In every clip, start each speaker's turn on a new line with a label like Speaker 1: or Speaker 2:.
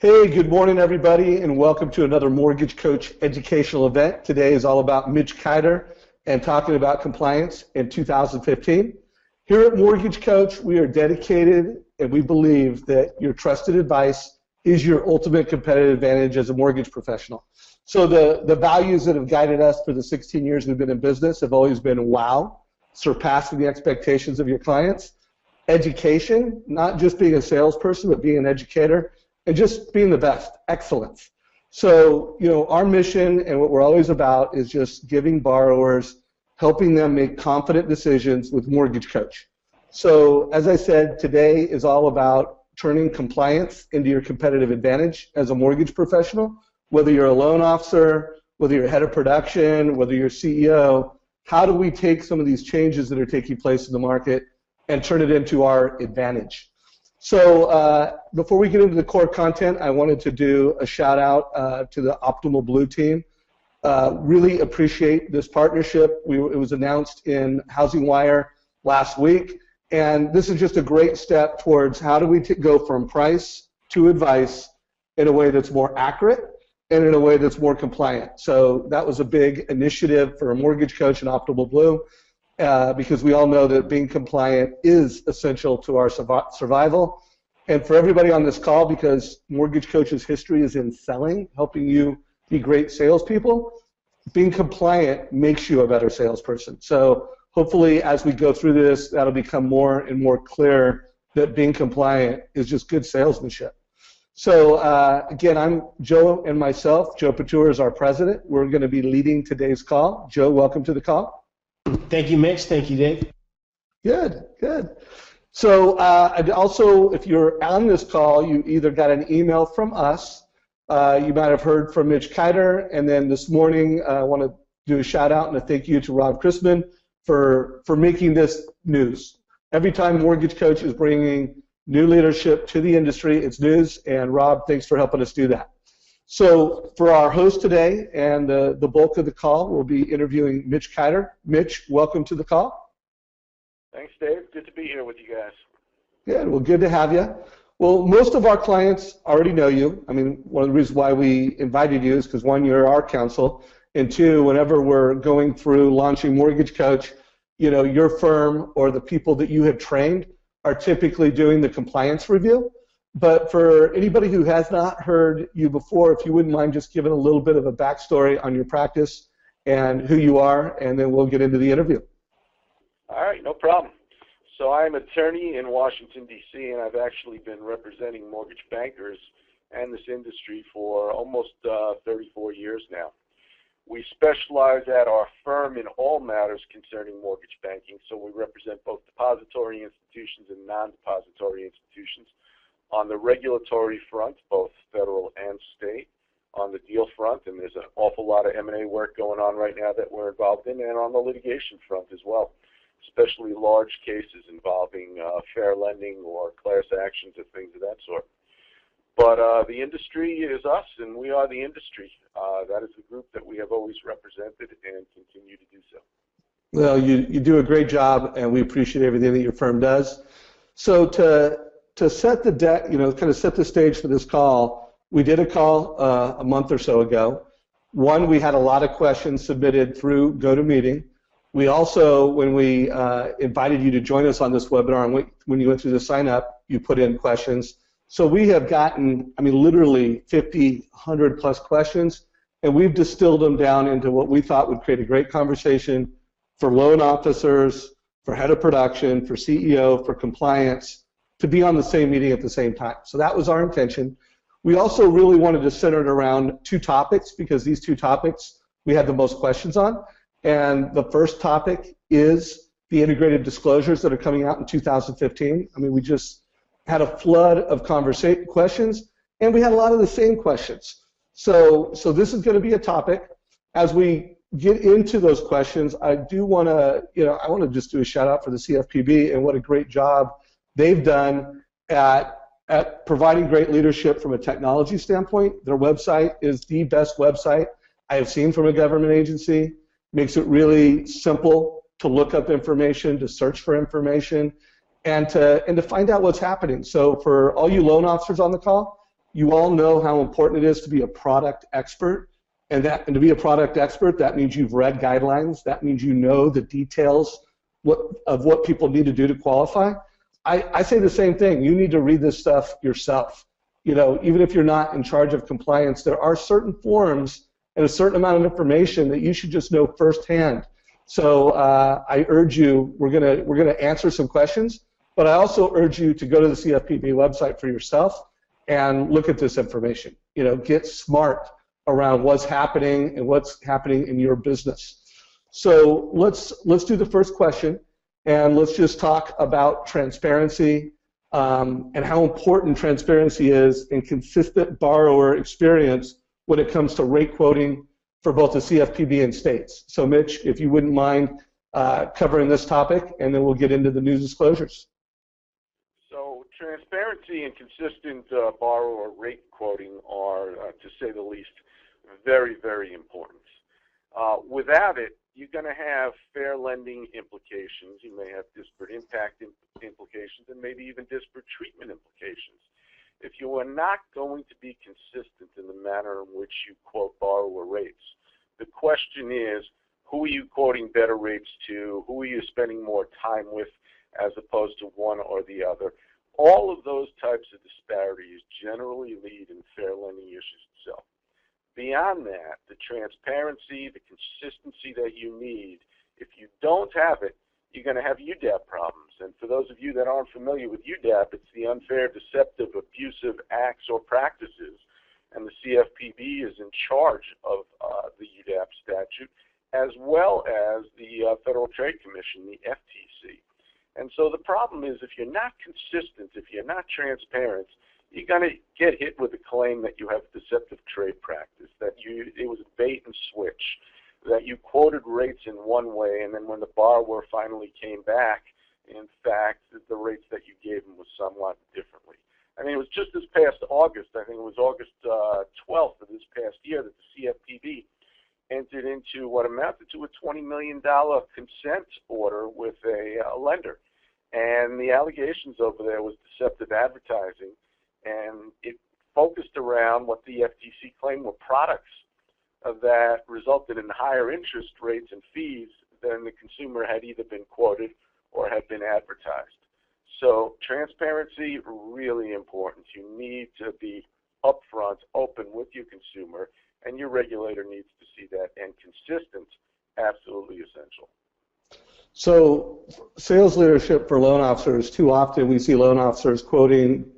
Speaker 1: Hey, good morning, everybody, and welcome to another Mortgage Coach educational event. Today is all about Mitch Kider and talking about compliance in 2015. Here at Mortgage Coach, we are dedicated and we believe that your trusted advice is your ultimate competitive advantage as a mortgage professional. So the values that have guided us for the 16 years we've been in business have always been wow, surpassing the expectations of your clients, education, not just being a salesperson, but being an educator, and just being the best, excellence. So, our mission and what we're always about is just giving borrowers, helping them make confident decisions with Mortgage Coach. So, as I said, today is all about turning compliance into your competitive advantage as a mortgage professional, whether you're a loan officer, whether you're head of production, whether you're CEO. How do we take some of these changes that are taking place in the market and turn it into our advantage? So before we get into the core content, I wanted to do a shout out to the Optimal Blue team. Really appreciate this partnership. It was announced in Housing Wire last week, and this is just a great step towards how do we go from price to advice in a way that's more accurate and in a way that's more compliant. So that was a big initiative for a Mortgage Coach and Optimal Blue. Because we all know that being compliant is essential to our survival. And for everybody on this call, because Mortgage Coach's history is in selling, helping you be great salespeople, being compliant makes you a better salesperson. So hopefully as we go through this, that'll become more and more clear that being compliant is just good salesmanship. So again, I'm Joe and myself. Joe Patur is our president. We're going to be leading today's call. Joe, welcome to the call.
Speaker 2: Thank you, Mitch. Thank you, Dave.
Speaker 1: Good, good. So and also, if you're on this call, you either got an email from us, you might have heard from Mitch Kider, and then this morning I want to do a shout out and a thank you to Rob Chrisman for making this news. Every time Mortgage Coach is bringing new leadership to the industry, it's news, and Rob, thanks for helping us do that. So for our host today and the bulk of the call, we'll be interviewing Mitch Kider. Mitch, welcome to the call.
Speaker 3: Thanks, Dave. Good to be here with you guys.
Speaker 1: Good. Well, good to have you. Well, most of our clients already know you. I mean, one of the reasons why we invited you is because, one, you're our counsel, and two, whenever we're going through launching Mortgage Coach, your firm or the people that you have trained are typically doing the compliance review. But for anybody who has not heard you before, if you wouldn't mind just giving a little bit of a backstory on your practice and who you are, and then we'll get into the interview.
Speaker 3: All right, no problem. So I'm an attorney in Washington, D.C., and I've actually been representing mortgage bankers and this industry for almost 34 years now. We specialize at our firm in all matters concerning mortgage banking, so we represent both depository institutions and non-depository institutions. On the regulatory front, both federal and state, on the deal front, and there's an awful lot of M&A work going on right now that we're involved in, and on the litigation front as well, especially large cases involving fair lending or class actions or things of that sort. But the industry is us, and we are the industry. That is the group that we have always represented and continue to do so.
Speaker 1: Well, you do a great job, and we appreciate everything that your firm does. So to set the kind of set the stage for this call, we did a call a month or so ago. One, we had a lot of questions submitted through GoToMeeting. We also, when we invited you to join us on this webinar, and when you went through the sign up, you put in questions. So we have gotten, literally 50, 100 plus questions, and we've distilled them down into what we thought would create a great conversation for loan officers, for head of production, for CEO, for compliance, to be on the same meeting at the same time. So that was our intention. We also really wanted to center it around two topics because these two topics we had the most questions on. And the first topic is the integrated disclosures that are coming out in 2015. We just had a flood of questions, and we had a lot of the same questions. So this is going to be a topic. As we get into those questions, I do want to, I want to just do a shout out for the CFPB and what a great job they've done at providing great leadership from a technology standpoint. Their website is the best website I have seen from a government agency. Makes it really simple to look up information, to search for information, and to find out what's happening. So for all you loan officers on the call, You all know how important it is to be a product expert. And to be a product expert, that means you've read guidelines. That means you know the details of what people need to do to qualify. I say the same thing. You need to read this stuff yourself. You know, even if you're not in charge of compliance, there are certain forms and a certain amount of information that you should just know firsthand. So I urge you, we're gonna answer some questions, but I also urge you to go to the CFPB website for yourself and look at this information. You know, get smart around what's happening and what's happening in your business. So let's do the first question, and let's just talk about transparency and how important transparency is in consistent borrower experience when it comes to rate quoting for both the CFPB and states. So Mitch, if you wouldn't mind covering this topic, and then we'll get into the new disclosures.
Speaker 3: So transparency and consistent borrower rate quoting are, to say the least, very, very important. Without it, you're going to have fair lending implications. You may have disparate impact implications and maybe even disparate treatment implications. If you are not going to be consistent in the manner in which you quote borrower rates, the question is, who are you quoting better rates to? Who are you spending more time with as opposed to one or the other? All of those types of disparities generally lead in fair lending issues itself. Beyond that, the transparency, the consistency that you need, if you don't have it, you're going to have UDAP problems. And for those of you that aren't familiar with UDAP, it's the unfair, deceptive, abusive acts or practices. And the CFPB is in charge of the UDAP statute, as well as the Federal Trade Commission, the FTC. And so the problem is, if you're not consistent, if you're not transparent, you're going to get hit with a claim that you have deceptive trade practice, that it was bait and switch, that you quoted rates in one way, and then when the borrower finally came back, in fact, the rates that you gave them was somewhat differently. I mean, it was just this past August, I think it was August 12th of this past year, that the CFPB entered into what amounted to a $20 million consent order with a lender. And the allegations over there was deceptive advertising, and it focused around what the FTC claimed were products that resulted in higher interest rates and fees than the consumer had either been quoted or had been advertised. So transparency, really important. You need to be upfront, open with your consumer, and your regulator needs to see that. And consistent, absolutely essential.
Speaker 1: So sales leadership for loan officers, too often we see loan officers quoting,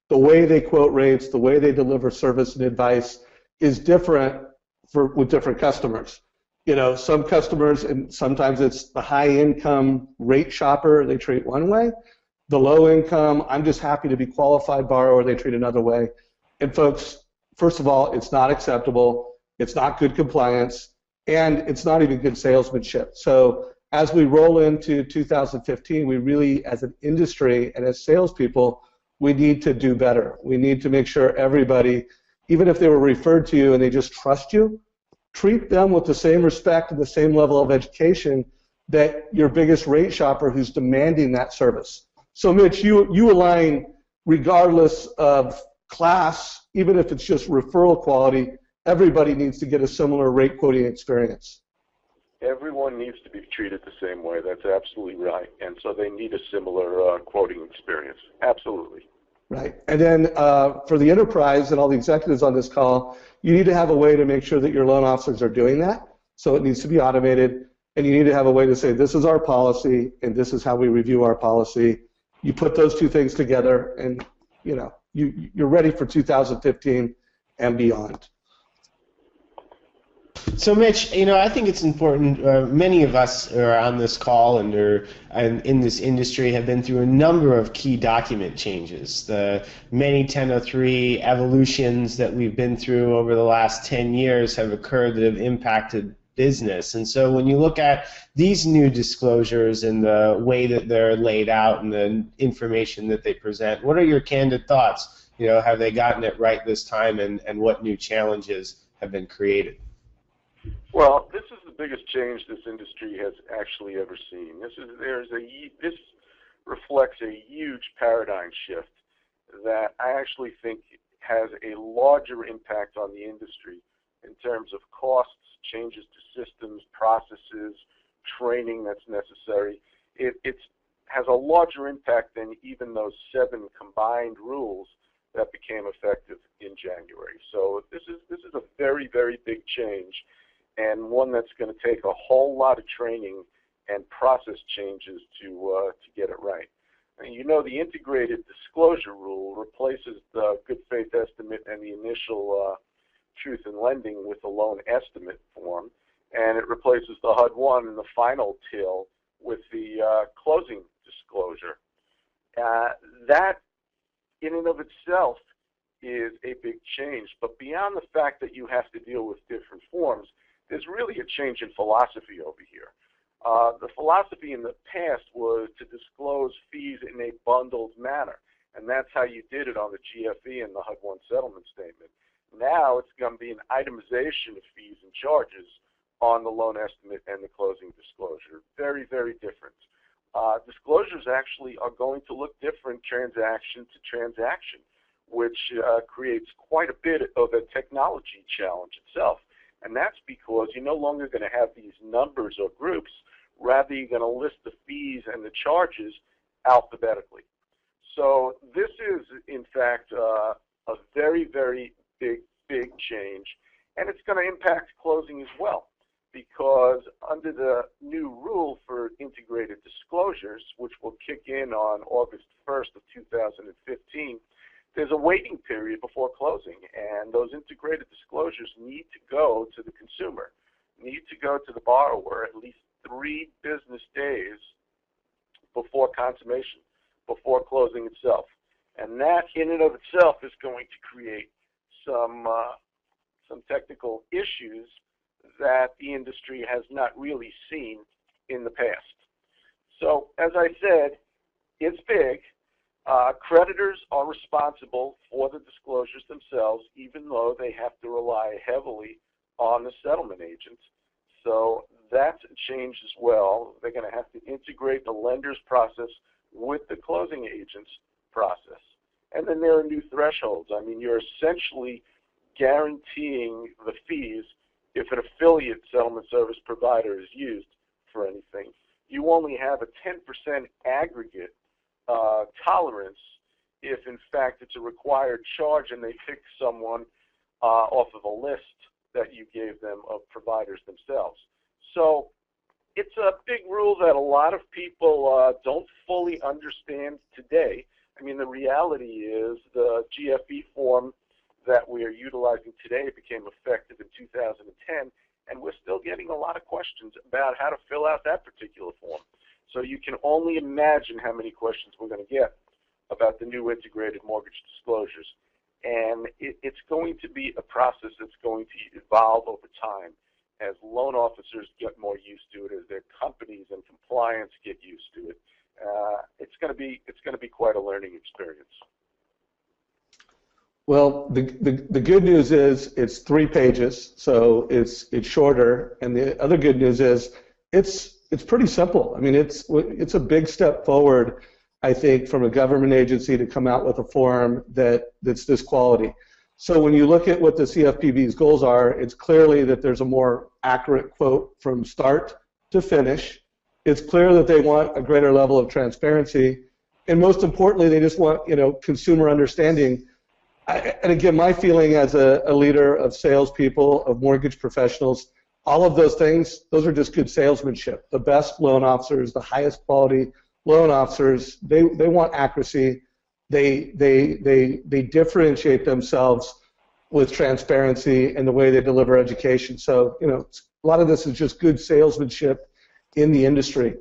Speaker 1: the way they quote rates, the way they deliver service and advice is different with different customers. You know, some customers, and sometimes it's the high income rate shopper, they treat one way. The low income, I'm just happy to be qualified borrower, they treat another way. And folks, first of all, it's not acceptable, it's not good compliance, and it's not even good salesmanship. So as we roll into 2015, we really, as an industry and as salespeople, we need to do better. We need to make sure everybody, even if they were referred to you and they just trust you, treat them with the same respect and the same level of education that your biggest rate shopper who's demanding that service. So Mitch, you align regardless of class, even if it's just referral quality, everybody needs to get a similar rate quoting experience.
Speaker 3: Everyone needs to be treated the same way. That's absolutely right. And so they need a similar quoting experience. Absolutely.
Speaker 1: Right. And then for the enterprise and all the executives on this call, you need to have a way to make sure that your loan officers are doing that. So it needs to be automated. And you need to have a way to say, this is our policy, and this is how we review our policy. You put those two things together, and you know, you're ready for 2015 and beyond.
Speaker 2: So, Mitch, you know, I think it's important. Many of us are on this call and in this industry have been through a number of key document changes. The many 1003 evolutions that we've been through over the last 10 years have occurred that have impacted business. And so when you look at these new disclosures and the way that they're laid out and the information that they present, what are your candid thoughts? You know, have they gotten it right this time, and what new challenges have been created?
Speaker 3: Well, this is the biggest change this industry has actually ever seen. This reflects a huge paradigm shift that I actually think has a larger impact on the industry in terms of costs, changes to systems, processes, training that's necessary. It has a larger impact than even those 7 combined rules that became effective in January. So this is a very, very big change, and one that's going to take a whole lot of training and process changes to get it right. And you know, the integrated disclosure rule replaces the good faith estimate and the initial truth in lending with a loan estimate form, and it replaces the HUD-1 and the final TIL with the closing disclosure. That in and of itself is a big change, but beyond the fact that you have to deal with different forms, there's really a change in philosophy over here. The philosophy in the past was to disclose fees in a bundled manner, and that's how you did it on the GFE and the HUD-1 settlement statement. Now it's going to be an itemization of fees and charges on the loan estimate and the closing disclosure. Very, very different. Disclosures actually are going to look different transaction to transaction, which creates quite a bit of a technology challenge itself. And that's because you're no longer going to have these numbers or groups. Rather, you're going to list the fees and the charges alphabetically. So this is, in fact, a very, very big change. And it's going to impact closing as well, because under the new rule for integrated disclosures, which will kick in on August 1st of 2015, there's a waiting period before closing, and those integrated disclosures need to go to the consumer, need to go to the borrower at least 3 business days before consummation, before closing itself. And that in and of itself is going to create some technical issues that the industry has not really seen in the past. So, as I said, it's big. Creditors are responsible for the disclosures themselves, even though they have to rely heavily on the settlement agents. So that's a change as well. They're going to have to integrate the lender's process with the closing agent's process. And then there are new thresholds. I mean, you're essentially guaranteeing the fees if an affiliate settlement service provider is used for anything. You only have a 10% aggregate tolerance if, in fact, it's a required charge and they pick someone off of a list that you gave them of providers themselves. So it's a big rule that a lot of people don't fully understand today. I mean, the reality is the GFE form that we are utilizing today became effective in 2010, and we're still getting a lot of questions about how to fill out that particular form. So you can only imagine how many questions we're going to get about the new integrated mortgage disclosures. And it's going to be a process that's going to evolve over time as loan officers get more used to it, as their companies and compliance get used to it. It's going to be quite a learning experience.
Speaker 1: Well, the good news is it's 3 pages, so it's shorter, and the other good news is it's pretty simple. I mean, it's a big step forward, I think, from a government agency to come out with a form that's this quality. So when you look at what the CFPB's goals are, it's clearly that there's a more accurate quote from start to finish. It's clear that they want a greater level of transparency, and most importantly, they just want, consumer understanding. And again, my feeling as a leader of salespeople, of mortgage professionals, all of those things, those are just good salesmanship. The best loan officers, the highest quality loan officers, they want accuracy. They differentiate themselves with transparency in the way they deliver education. So, a lot of this is just good salesmanship in the industry.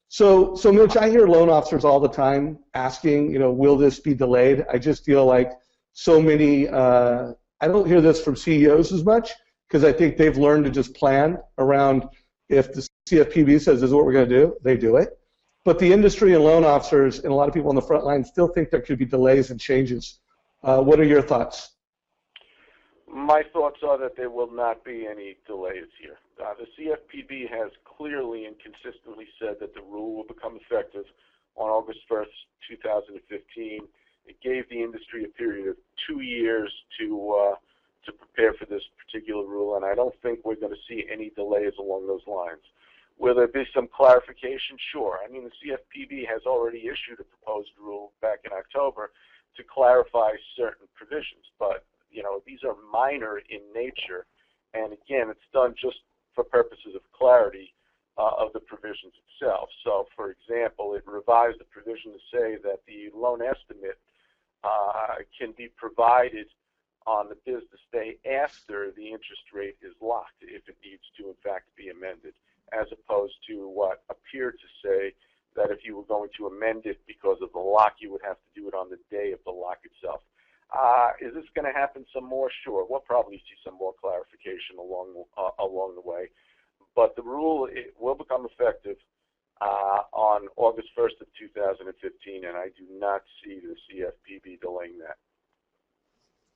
Speaker 1: So Mitch, I hear loan officers all the time asking, will this be delayed? I just feel like so many, I don't hear this from CEOs as much, because I think they've learned to just plan around if the CFPB says this is what we're going to do, they do it. But the industry and loan officers and a lot of people on the front line still think there could be delays and changes. What are your thoughts?
Speaker 3: My thoughts are that there will not be any delays here. The CFPB has clearly and consistently said that the rule will become effective on August 1st, 2015. It gave the industry a period of 2 years to prepare for this particular rule, and I don't think we're going to see any delays along those lines. Will there be some clarification? Sure. I mean, the CFPB has already issued a proposed rule back in October to clarify certain provisions, but these are minor in nature, and again, it's done just for purposes of clarity of the provisions itself. So, for example, it revised the provision to say that the loan estimate can be provided on the business day after the interest rate is locked, if it needs to, in fact, be amended, as opposed to what appeared to say that if you were going to amend it because of the lock, you would have to do it on the day of the lock itself. Is this going to happen some more? Sure. We'll probably see some more clarification along the way. But the rule will become effective on August 1st of 2015, and I do not see the CFPB delaying that.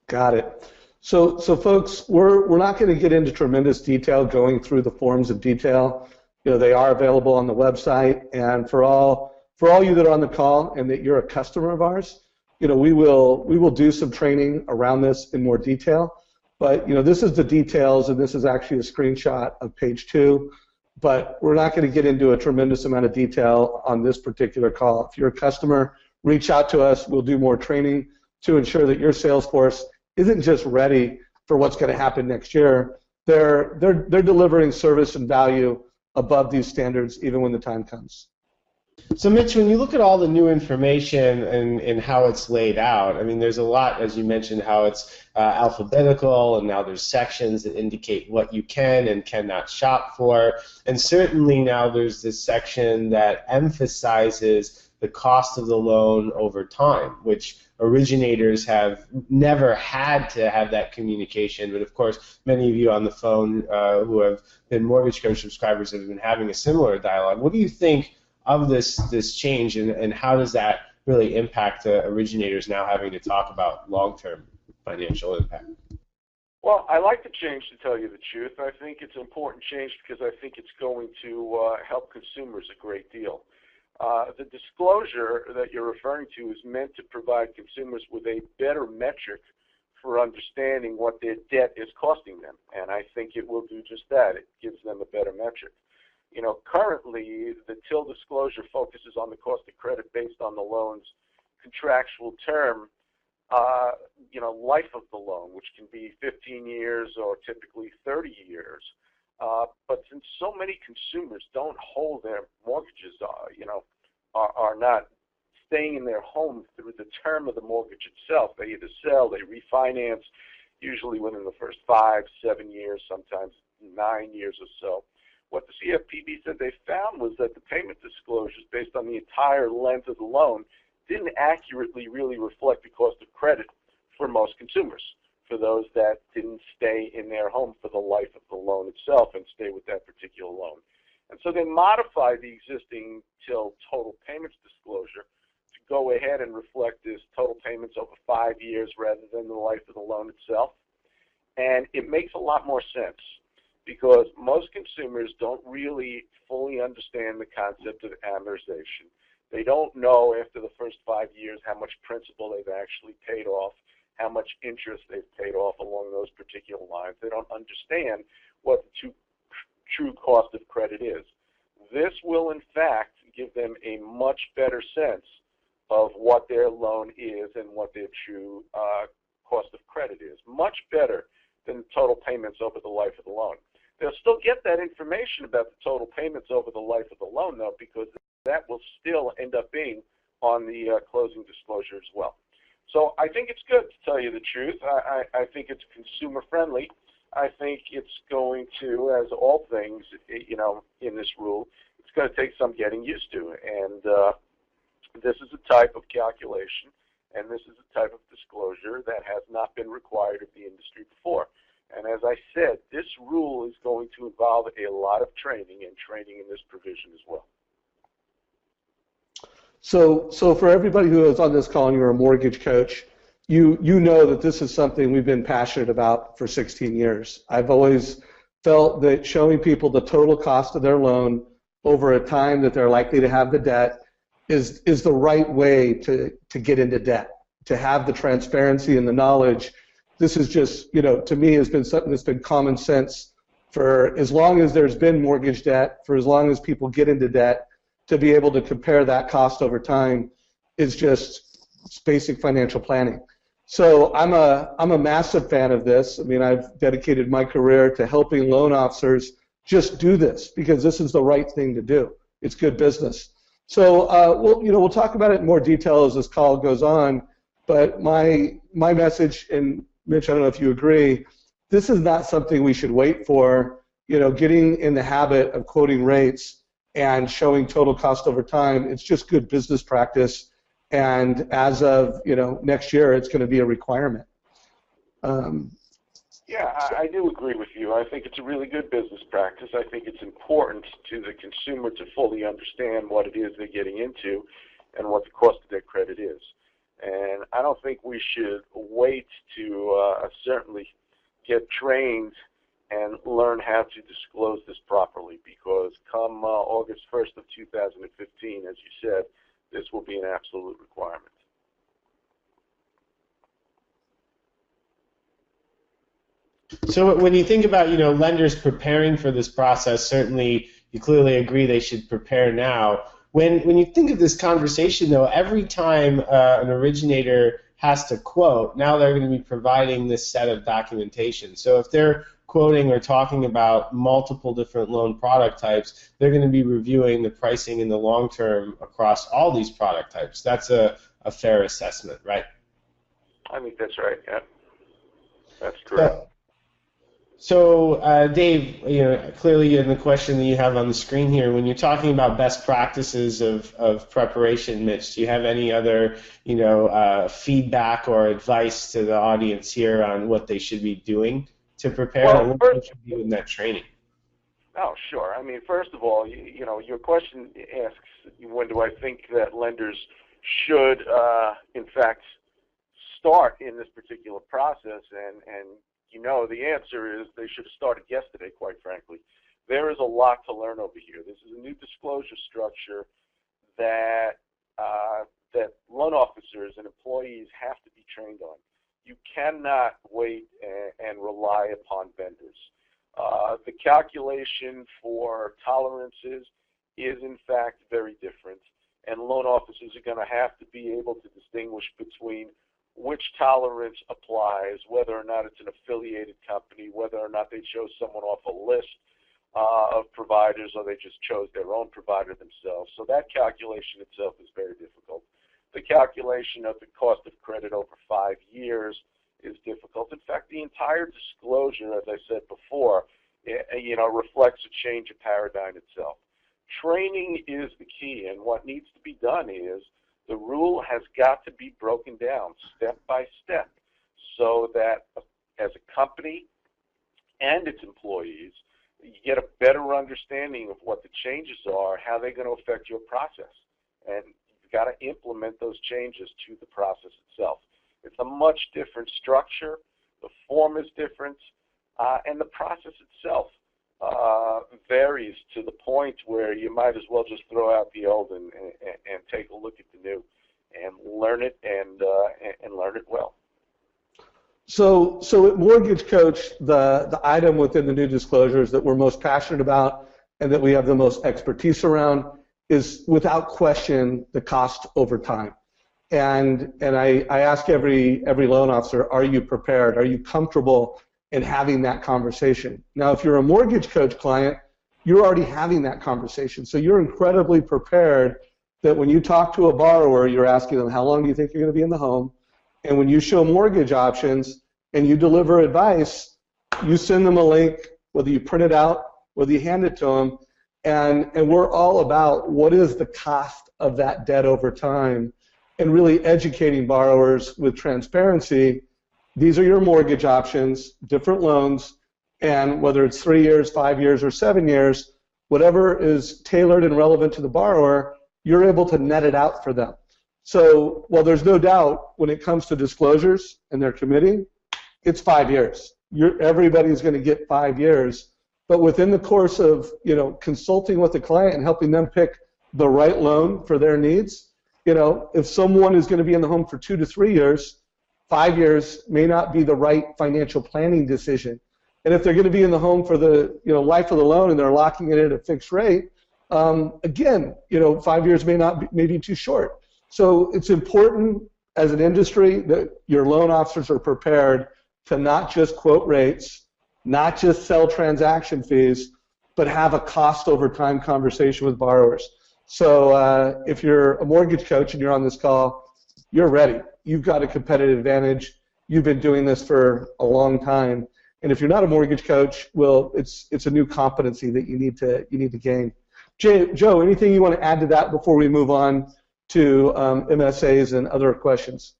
Speaker 1: Got it. So folks, we're not going to get into tremendous detail going through the forms of detail. They are available on the website, and for all you that are on the call and that you're a customer of ours, we will do some training around this in more detail. But this is the details, and this is actually a screenshot of page 2. But we're not going to get into a tremendous amount of detail on this particular call. If you're a customer, reach out to us. We'll do more training to ensure that your sales force isn't just ready for what's going to happen next year. They're delivering service and value above these standards even when the time comes.
Speaker 2: So, Mitch, when you look at all the new information and how it's laid out, I mean, there's a lot, as you mentioned, how it's alphabetical, and now there's sections that indicate what you can and cannot shop for. And certainly now there's this section that emphasizes the cost of the loan over time, which originators have never had to have that communication. But, of course, many of you on the phone who have been Mortgage Coach subscribers have been having a similar dialogue. What do you think of this change, and how does that really impact originators now having to talk about long-term financial impact?
Speaker 3: Well, I like the change, to tell you the truth. I think it's an important change because I think it's going to help consumers a great deal. The disclosure that you're referring to is meant to provide consumers with a better metric for understanding what their debt is costing them, and I think it will do just that. It gives them a better metric. Currently, the TIL disclosure focuses on the cost of credit based on the loan's contractual term, life of the loan, which can be 15 years or typically 30 years. But since so many consumers don't hold their mortgages, are not staying in their home through the term of the mortgage itself, they either sell, they refinance, usually within the first 5, 7 years, sometimes 9 years or so. What the CFPB said they found was that the payment disclosures based on the entire length of the loan didn't accurately really reflect the cost of credit for most consumers, for those that didn't stay in their home for the life of the loan itself and stay with that particular loan. And so they modified the existing TIL total payments disclosure to go ahead and reflect this total payments over 5 years rather than the life of the loan itself. And it makes a lot more sense, because most consumers don't really fully understand the concept of amortization. They don't know after the first 5 years how much principal they've actually paid off, how much interest they've paid off along those particular lines. They don't understand what the true cost of credit is. This will, in fact, give them a much better sense of what their loan is and what their true cost of credit is. Much better than the total payments over the life of the loan. They'll still get that information about the total payments over the life of the loan, though, because that will still end up being on the closing disclosure as well. So I think it's good, to tell you the truth. I think it's consumer friendly. I think it's going to, as all things, in this rule, it's going to take some getting used to. And this is a type of calculation, and this is a type of disclosure that has not been required of the industry before. And as I said, this rule is going to involve a lot of training, and training in this provision as well.
Speaker 1: So for everybody who is on this call and you're a mortgage coach, you know that this is something we've been passionate about for 16 years. I've always felt that showing people the total cost of their loan over a time that they're likely to have the debt is the right way to get into debt. to have the transparency and the knowledge. This is just, to me, has been something that's been common sense for as long as there's been mortgage debt, for as long as people get into debt, to be able to compare that cost over time is just basic financial planning. So I'm a massive fan of this. I mean, I've dedicated my career to helping loan officers just do this because this is the right thing to do. It's good business. So we'll talk about it in more detail as this call goes on. But my message, and Mitch, I don't know if you agree, this is not something we should wait for. Getting in the habit of quoting rates and showing total cost over time, it's just good business practice. And as of next year, it's going to be a requirement.
Speaker 3: Yeah, I do agree with you. I think it's a really good business practice. I think it's important to the consumer to fully understand what it is they're getting into and what the cost of their credit is. And I don't think we should wait to certainly get trained and learn how to disclose this properly, because come August 1st of 2015, as you said, this will be an absolute requirement.
Speaker 2: So when you think about, lenders preparing for this process, certainly you clearly agree they should prepare now. When you think of this conversation, though, every time an originator has to quote, now they're going to be providing this set of documentation. So if they're quoting or talking about multiple different loan product types, they're going to be reviewing the pricing in the long term across all these product types. That's a fair assessment, right?
Speaker 3: I think that's right, yeah. That's correct.
Speaker 2: So, Dave, clearly in the question that you have on the screen here, when you're talking about best practices of preparation, Mitch, do you have any other, feedback or advice to the audience here on what they should be doing to prepare and what they should do in that training?
Speaker 3: Oh, sure. I mean, first of all, your question asks, when do I think that lenders should, in fact, start in this particular process? And the answer is they should have started yesterday, quite frankly. There is a lot to learn over here. This is a new disclosure structure that that loan officers and employees have to be trained on. You cannot wait and rely upon vendors. The calculation for tolerances is, in fact, very different, and loan officers are going to have to be able to distinguish between which tolerance applies, whether or not it's an affiliated company, whether or not they chose someone off a list of providers, or they just chose their own provider themselves. So that calculation itself is very difficult. The calculation of the cost of credit over 5 years is difficult. In fact, the entire disclosure, as I said before, reflects a change of paradigm itself. Training is the key, and what needs to be done is the rule has got to be broken down step by step so that as a company and its employees, you get a better understanding of what the changes are, how they're going to affect your process. And you've got to implement those changes to the process itself. It's a much different structure, the form is different, and the process itself varies to the point where you might as well just throw out the old and take a look at the new and learn it and learn it well.
Speaker 1: So at Mortgage Coach, the item within the new disclosures that we're most passionate about and that we have the most expertise around is, without question, the cost over time. And I ask every loan officer, are you prepared? Are you comfortable in having that conversation? Now, if you're a Mortgage Coach client, you're already having that conversation. So you're incredibly prepared that when you talk to a borrower, you're asking them, how long do you think you're going to be in the home? And when you show mortgage options and you deliver advice, you send them a link, whether you print it out, whether you hand it to them, and we're all about what is the cost of that debt over time and really educating borrowers with transparency. These are your mortgage options, different loans, and whether it's 3 years, 5 years, or 7 years, whatever is tailored and relevant to the borrower, you're able to net it out for them. So while there's no doubt when it comes to disclosures and their committee, it's 5 years. Everybody's going to get 5 years. But within the course of consulting with the client and helping them pick the right loan for their needs, if someone is going to be in the home for 2 to 3 years, 5 years may not be the right financial planning decision. And if they're going to be in the home for the life of the loan and they're locking it at a fixed rate, again, 5 years may be too short. So it's important as an industry that your loan officers are prepared to not just quote rates, not just sell transaction fees, but have a cost over time conversation with borrowers. So if you're a mortgage coach and you're on this call, you're ready. You've got a competitive advantage. You've been doing this for a long time. And if you're not a mortgage coach, well, it's a new competency that you need to gain. Joe, anything you want to add to that before we move on to MSAs and other questions?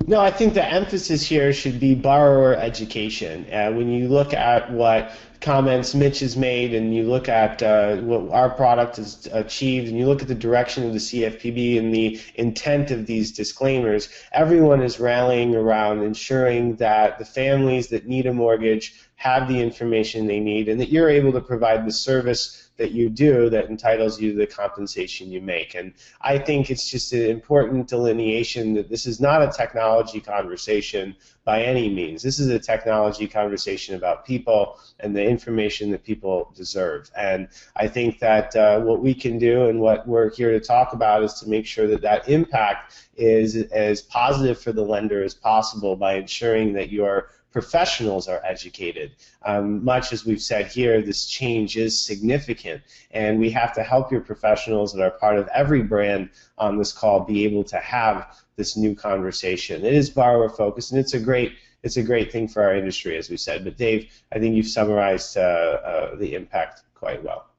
Speaker 2: No, I think the emphasis here should be borrower education. When you look at what comments Mitch has made and you look at what our product has achieved and you look at the direction of the CFPB and the intent of these disclaimers, everyone is rallying around ensuring that the families that need a mortgage have the information they need and that you're able to provide the service that you do that entitles you to the compensation you make. And I think it's just an important delineation that this is not a technology conversation by any means. This is a technology conversation about people and the information that people deserve. And I think that what we can do and what we're here to talk about is to make sure that that impact is as positive for the lender as possible by ensuring that your professionals are educated. Much as we've said here, this change is significant, and we have to help your professionals that are part of every brand on this call be able to have this new conversation. It is borrower focused, and it's a great thing for our industry, as we said. But Dave, I think you've summarized the impact quite well.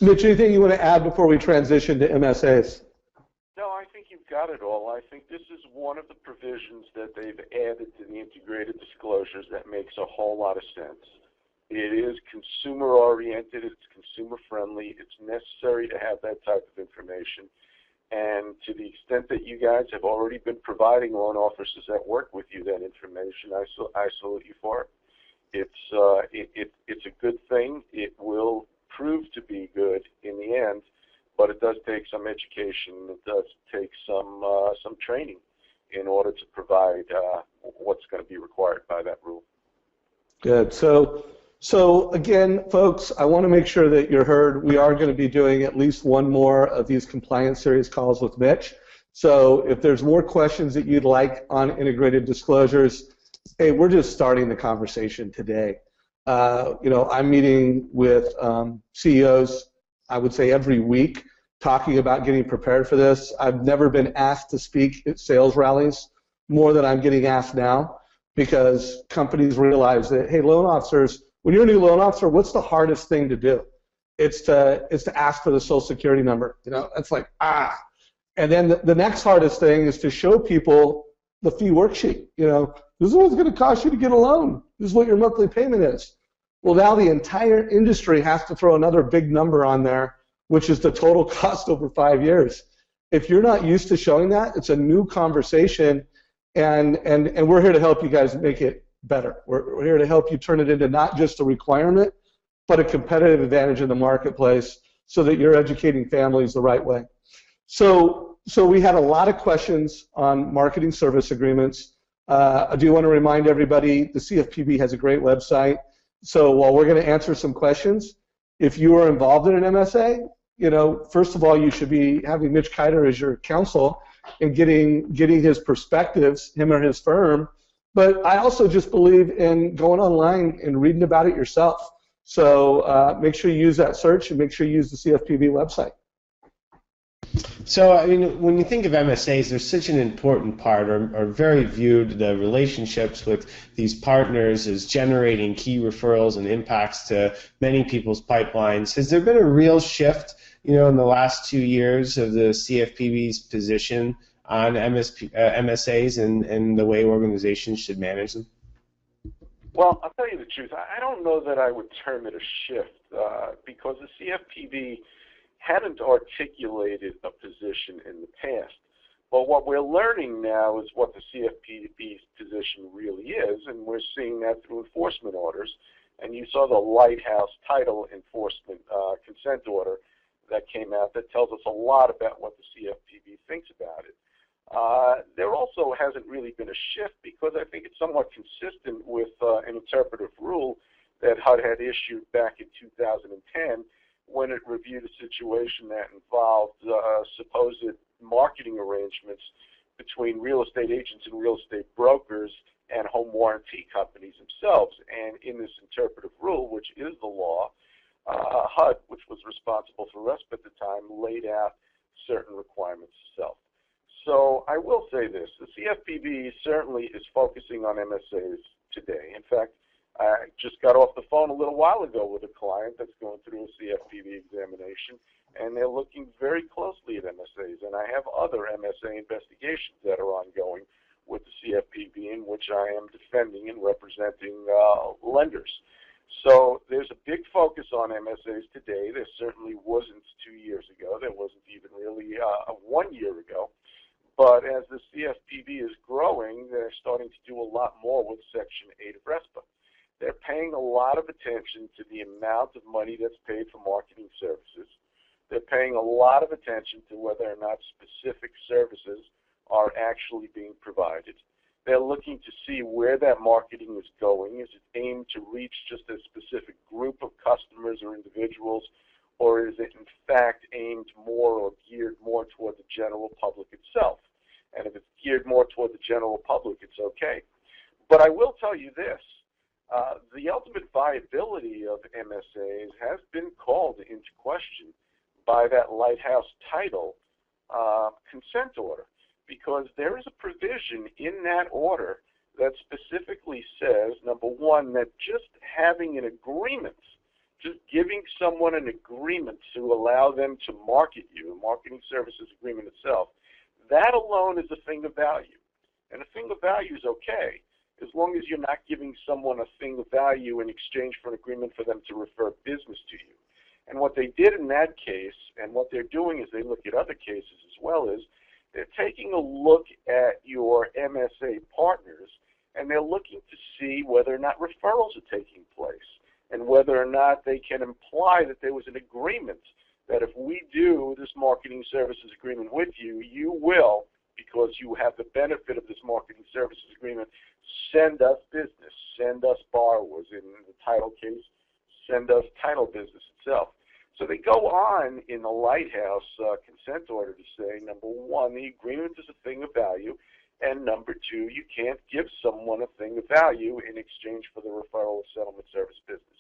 Speaker 1: Mitch, anything you want to add before we transition to MSAs?
Speaker 3: No, I think you've got it all. I think this is one of the provisions that they've added to the integrated disclosures that makes a whole lot of sense. It is consumer-oriented, it's consumer-friendly, it's necessary to have that type of information. And to the extent that you guys have already been providing loan officers that work with you that information, I salute you for it. It's a good thing. It will prove to be good in the end. But it does take some education. It does take some training in order to provide what's going to be required by that rule.
Speaker 1: Good. So again, folks, I want to make sure that you're heard. We are going to be doing at least one more of these compliance series calls with Mitch. So if there's more questions that you'd like on integrated disclosures, hey, we're just starting the conversation today. I'm meeting with CEOs, I would say every week, talking about getting prepared for this. I've never been asked to speak at sales rallies more than I'm getting asked now, because companies realize that, hey, loan officers, when you're a new loan officer, what's the hardest thing to do? It's to ask for the Social Security number. It's like, And then the next hardest thing is to show people the fee worksheet. This is what it's going to cost you to get a loan. This is what your monthly payment is. Well, now the entire industry has to throw another big number on there, which is the total cost over 5 years. If you're not used to showing that, it's a new conversation, and we're here to help you guys make it better. We're here to help you turn it into not just a requirement, but a competitive advantage in the marketplace so that you're educating families the right way. So we had a lot of questions on marketing service agreements. I do want to remind everybody the CFPB has a great website. So while we're going to answer some questions, if you are involved in an MSA, first of all, you should be having Mitch Kider as your counsel and getting his perspectives, him or his firm. But I also just believe in going online and reading about it yourself. So make sure you use that search and make sure you use the CFPB website.
Speaker 2: So, when you think of MSAs, they're such an important part, or very viewed, the relationships with these partners as generating key referrals and impacts to many people's pipelines. Has there been a real shift, in the last 2 years of the CFPB's position on MSAs and the way organizations should manage them?
Speaker 3: Well, I'll tell you the truth. I don't know that I would term it a shift because the CFPB hadn't articulated a position in the past. But what we're learning now is what the CFPB's position really is, and we're seeing that through enforcement orders. And you saw the Lighthouse title enforcement consent order that came out that tells us a lot about what the CFPB thinks about it. There also hasn't really been a shift because I think it's somewhat consistent with an interpretive rule that HUD had issued back in 2010 when it reviewed a situation that involved supposed marketing arrangements between real estate agents and real estate brokers and home warranty companies themselves. And in this interpretive rule, which is the law, HUD, which was responsible for RESPA at the time, laid out certain requirements itself. So I will say this, the CFPB certainly is focusing on MSAs today. In fact, I just got off the phone a little while ago with a client that's going through a CFPB examination, and they're looking very closely at MSAs. And I have other MSA investigations that are ongoing with the CFPB in which I am defending and representing lenders. So there's a big focus on MSAs today. There certainly wasn't 2 years ago. There wasn't even really 1 year ago. But as the CFPB is growing, they're starting to do a lot more with Section 8 of RESPA. They're paying a lot of attention to the amount of money that's paid for marketing services. They're paying a lot of attention to whether or not specific services are actually being provided. They're looking to see where that marketing is going. Is it aimed to reach just a specific group of customers or individuals, or is it in fact aimed more or geared more toward the general public itself? And if it's geared more toward the general public, it's okay. But I will tell you this, the ultimate viability of MSAs has been called into question by that lighthouse title consent order, because there is a provision in that order that specifically says, number one, that just having an agreement, just giving someone an agreement to allow them to market you, a marketing services agreement itself, that alone is a thing of value. And a thing of value is okay, as long as you're not giving someone a thing of value in exchange for an agreement for them to refer business to you. And what they did in that case, and what they're doing is they look at other cases as well, is they're taking a look at your MSA partners, and they're looking to see whether or not referrals are taking place, and whether or not they can imply that there was an agreement that if we do this marketing services agreement with you, you will, because you have the benefit of this marketing services agreement, send us business, send us borrowers. In the title case, send us title business itself. So they go on in the lighthouse consent order to say, number one, the agreement is a thing of value, and number two, you can't give someone a thing of value in exchange for the referral of settlement service business.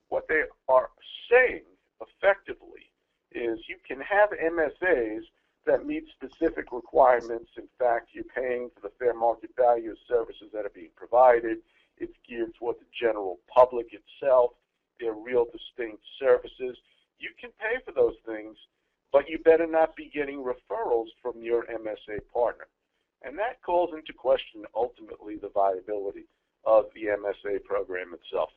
Speaker 3: What they are saying effectively is you can have MSAs that meet specific requirements. In fact, you're paying for the fair market value of services that are being provided. It's geared toward the general public itself. They're real distinct services. You can pay for those things, but you better not be getting referrals from your MSA partner. And that calls into question, ultimately, the viability of the MSA program itself.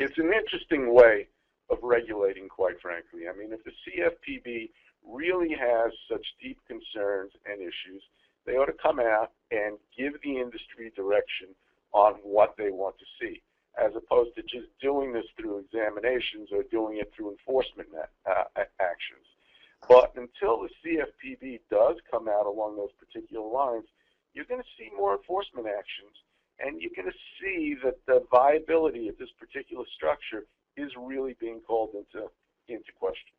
Speaker 3: It's an interesting way of regulating, quite frankly. I mean, if the CFPB really has such deep concerns and issues, they ought to come out and give the industry direction on what they want to see, as opposed to just doing this through examinations or doing it through enforcement actions. But until the CFPB does come out along those particular lines, you're going to see more enforcement actions, and you're going to see that the viability of this particular structure is really being called into question.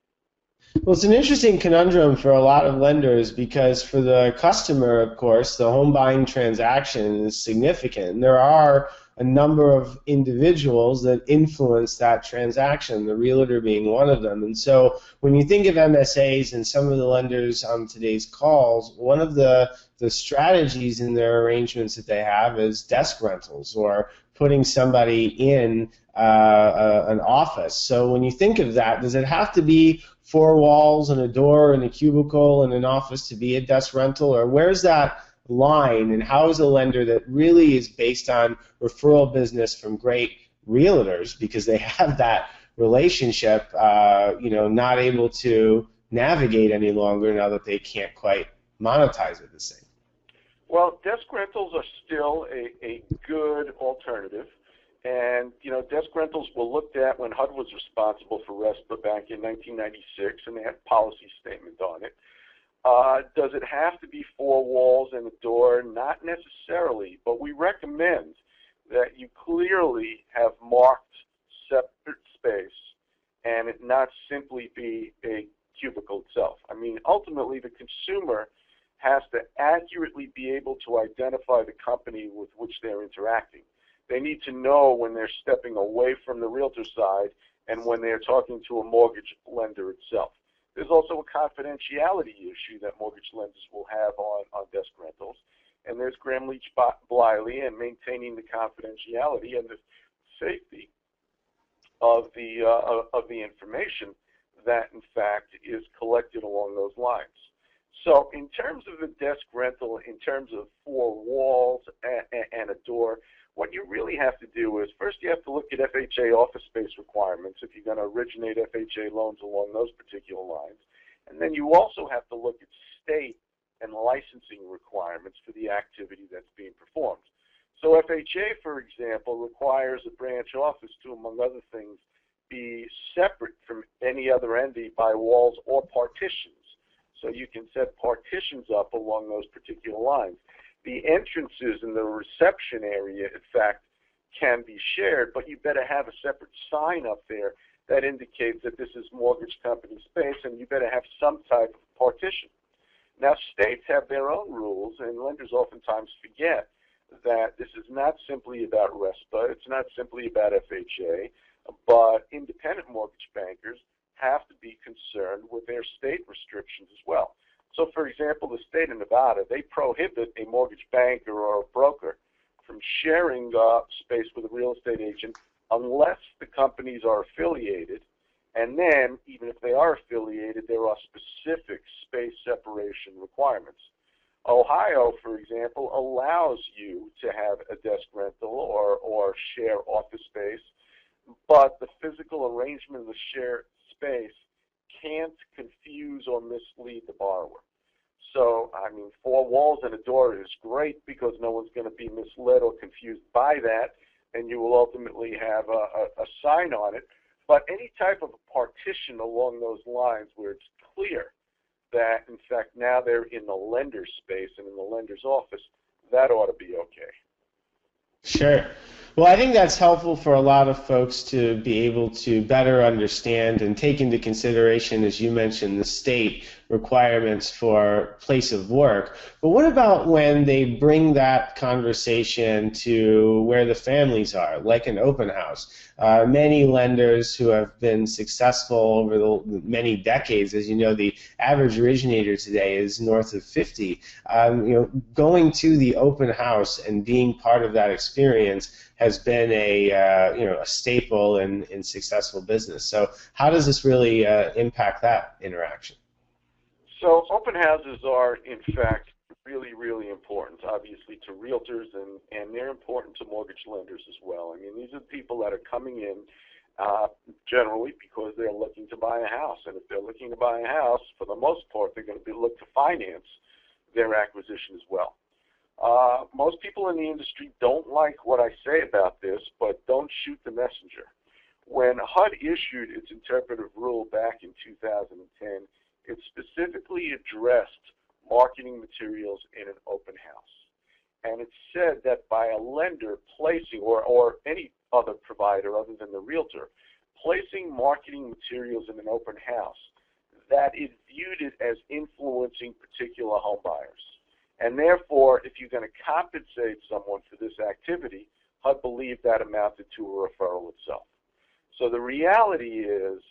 Speaker 2: Well, it's an interesting conundrum for a lot of lenders because for the customer, of course, the home buying transaction is significant. There are a number of individuals that influence that transaction, the realtor being one of them. And so when you think of MSAs and some of the lenders on today's calls, one of the strategies in their arrangements that they have is desk rentals or putting somebody in an office. So when you think of that, does it have to be 4 walls and a door and a cubicle and an office to be a desk rental, or where's that line, and how is a lender that really is based on referral business from great realtors because they have that relationship, not able to navigate any longer now that they can't quite monetize it the same?
Speaker 3: Well, desk rentals are still a good alternative. And, desk rentals were looked at when HUD was responsible for RESPA back in 1996, and they had a policy statement on it. Does it have to be 4 walls and a door? Not necessarily, but we recommend that you clearly have marked separate space and it not simply be a cubicle itself. I mean, ultimately, the consumer has to accurately be able to identify the company with which they're interacting. They need to know when they're stepping away from the realtor side and when they're talking to a mortgage lender itself. There's also a confidentiality issue that mortgage lenders will have on desk rentals, and there's Graham-Leach-Bliley and maintaining the confidentiality and the safety of the information that, in fact, is collected along those lines. So in terms of a desk rental, in terms of 4 walls and a door, what you really have to do is, first you have to look at FHA office space requirements if you're going to originate FHA loans along those particular lines. And then you also have to look at state and licensing requirements for the activity that's being performed. So FHA, for example, requires a branch office to, among other things, be separate from any other entity by walls or partitions. So you can set partitions up along those particular lines. The entrances in the reception area, in fact, can be shared, but you better have a separate sign up there that indicates that this is mortgage company space, and you better have some type of partition. Now, states have their own rules, and lenders oftentimes forget that this is not simply about RESPA, it's not simply about FHA, but independent mortgage bankers have to be concerned with their state restrictions as well. So, for example, the state of Nevada, they prohibit a mortgage banker or a broker from sharing space with a real estate agent unless the companies are affiliated. And then, even if they are affiliated, there are specific space separation requirements. Ohio, for example, allows you to have a desk rental or share office space, but the physical arrangement of the shared space can't confuse or mislead the borrower. So, I mean, 4 walls and a door is great because no one's going to be misled or confused by that, and you will ultimately have a sign on it. But any type of a partition along those lines where it's clear that, in fact, now they're in the lender's space and in the lender's office, that ought to be okay.
Speaker 2: Sure. Well, I think that's helpful for a lot of folks to be able to better understand and take into consideration, as you mentioned, the state requirements for place of work. But what about when they bring that conversation to where the families are, like an open house? Many lenders who have been successful over the many decades, as you know, the average originator today is north of 50. Going to the open house and being part of that experience has been a staple in successful business. So how does this really impact that interaction?
Speaker 3: So open houses are, in fact, really, really important, obviously, to realtors, and they're important to mortgage lenders as well. I mean, these are people that are coming in generally because they're looking to buy a house. And if they're looking to buy a house, for the most part, they're going to look to finance their acquisition as well. Most people in the industry don't like what I say about this, but don't shoot the messenger. When HUD issued its interpretive rule back in 2010, it specifically addressed marketing materials in an open house. And it said that by a lender placing, or any other provider other than the realtor, placing marketing materials in an open house, that it viewed it as influencing particular home buyers. And therefore, if you're going to compensate someone for this activity, HUD believed that amounted to a referral itself. So the reality is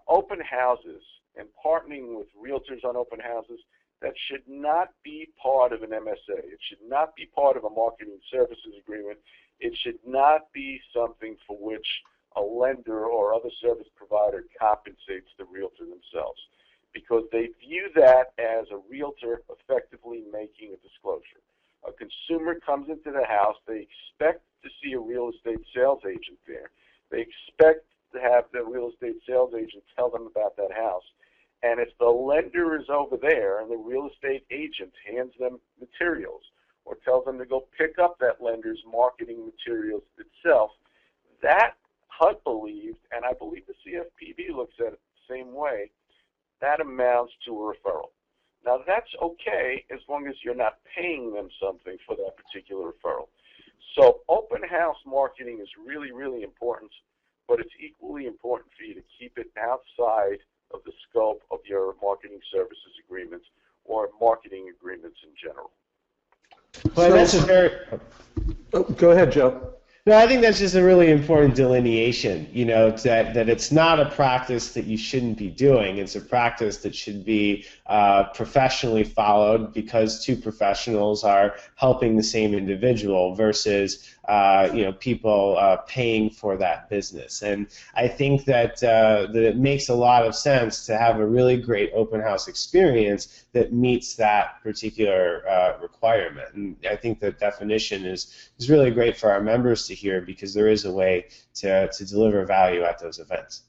Speaker 3: open houses and partnering with realtors on open houses, that should not be part of an MSA. It should not be part of a marketing services agreement. It should not be something for which a lender or other service provider compensates the realtor themselves, because they view that as a realtor effectively making a disclosure. A consumer comes into the house, they expect to see a real estate sales agent there. They expect to have the real estate sales agent tell them about that house. And if the lender is over there and the real estate agent hands them materials or tells them to go pick up that lender's marketing materials itself, that HUD believed, and I believe the CFPB looks at it the same way, that amounts to a referral. Now, that's okay as long as you're not paying them something for that particular referral. So open house marketing is really, really important, but it's equally important for you to keep it outside of the scope of your marketing services agreements or marketing agreements in general.
Speaker 2: Well, that's a very...
Speaker 1: Oh, go ahead, Joe.
Speaker 2: No, I think that's just a really important delineation, you know, that it's not a practice that you shouldn't be doing. It's a practice that should be professionally followed because two professionals are helping the same individual versus, you know, people paying for that business. And I think that it makes a lot of sense to have a really great open house experience that meets that particular requirement. And I think the definition is really great for our members to hear because there is a way to deliver value at those events.